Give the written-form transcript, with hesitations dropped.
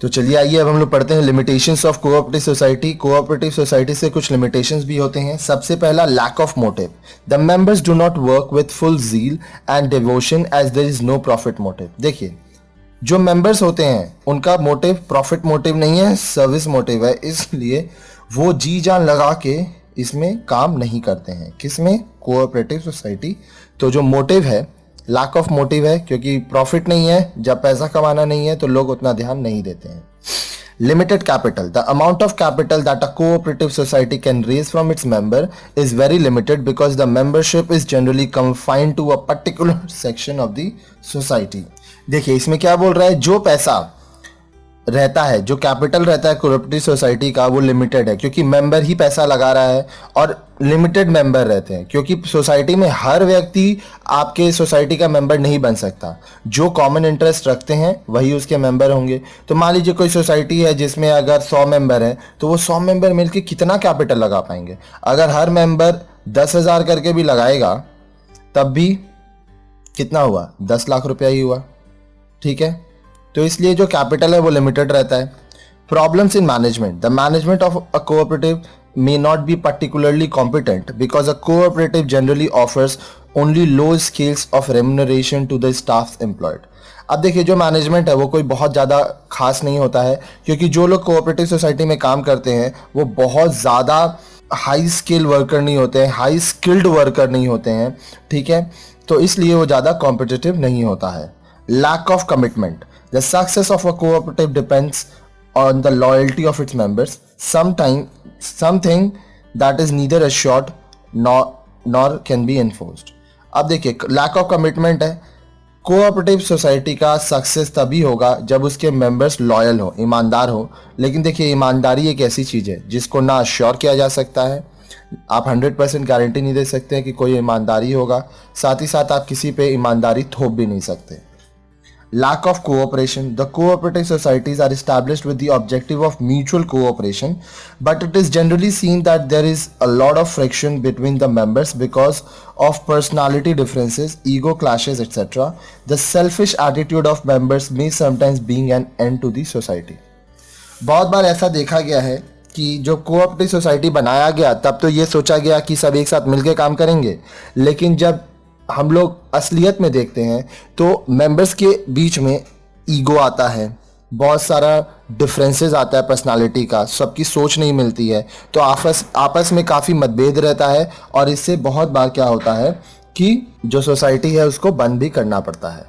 तो चलिए आइए अब हम लोग पढ़ते हैं limitations of cooperative society. Cooperative society से कुछ लिमिटेशंस भी होते हैं। सबसे पहला, lack of motive. The members do not work with full zeal and devotion as there is no profit motive. देखिए, जो मेंबर्स होते हैं उनका मोटिव प्रॉफिट मोटिव नहीं है, सर्विस मोटिव है, इसलिए वो जी जान लगा के इसमें काम नहीं करते हैं। किसमें? Cooperative society. तो जो मोटिव है, लैक ऑफ मोटिव है, क्योंकि प्रॉफिट नहीं है, जब पैसा कमाना नहीं है तो लोग उतना ध्यान नहीं देते हैं। Limited capital. The amount of capital that a cooperative society can raise from its member is very limited because the membership is generally confined to a particular section of the society. देखिए, इसमें क्या बोल रहा है, जो पैसा रहता है, जो कैपिटल रहता है कोऑपरेटिव सोसाइटी का, वो लिमिटेड है, क्योंकि मेंबर ही पैसा लगा रहा है और लिमिटेड मेंबर रहते हैं, क्योंकि सोसाइटी में हर व्यक्ति आपके सोसाइटी का मेंबर नहीं बन सकता। जो कॉमन इंटरेस्ट रखते हैं वही उसके मेंबर होंगे। तो मान लीजिए कोई सोसाइटी है जिसमें अगर 100 मेंबर हैं, तो वो 100 मेंबर मिलकर कितना कैपिटल लगा पाएंगे? अगर हर मेंबर 10,000 करके भी लगाएगा तब भी कितना हुआ? 10 लाख रुपया ही हुआ। ठीक है, तो इसलिए जो कैपिटल है वो लिमिटेड रहता है। Problems in management. The management of a cooperative may not be particularly competent because a cooperative generally offers only low scales of remuneration to the staff employed। अब देखिए, जो मैनेजमेंट है वो कोई बहुत ज़्यादा खास नहीं होता है, क्योंकि जो लोग कोऑपरेटिव सोसाइटी में काम करते हैं वो बहुत ज़्यादा हाई स्किल वर्कर नहीं होते हैं, हाई स्किल्ड वर्कर नहीं होते हैं। ठीक है, तो इसलिए वो ज़्यादा कॉम्पिटिटिव नहीं होता है। Lack of commitment. The success of a cooperative depends on the loyalty of its members, something that is neither assured nor can be enforced। अब देखिए, lack of commitment है। कोऑपरेटिव सोसाइटी का सक्सेस तभी होगा जब उसके मेंबर्स लॉयल हो, ईमानदार हो। लेकिन देखिए, ईमानदारी एक ऐसी चीज़ है जिसको ना अश्योर किया जा सकता है। आप 100% गारंटी नहीं दे सकते हैं कि कोई ईमानदारी होगा, साथ ही साथ आप किसी पे ईमानदारी थोप भी नहीं सकते। Lack of cooperation. The cooperative societies are established with the objective of mutual cooperation, but it is generally seen that there is a lot of friction between the members because of personality differences, ego clashes, etc. The selfish attitude of members may sometimes being an end to the society। बहुत बार ऐसा देखा गया है कि जो cooperative society बनाया गया तब तो ये सोचा गया कि सब एक साथ मिलकर काम करेंगे, लेकिन जब हम लोग असलियत में देखते हैं तो मेंबर्स के बीच में ईगो आता है, बहुत सारा डिफरेंसेस आता है पर्सनालिटी का, सबकी सोच नहीं मिलती है, तो आपस में काफ़ी मतभेद रहता है और इससे बहुत बार क्या होता है कि जो सोसाइटी है उसको बंद भी करना पड़ता है।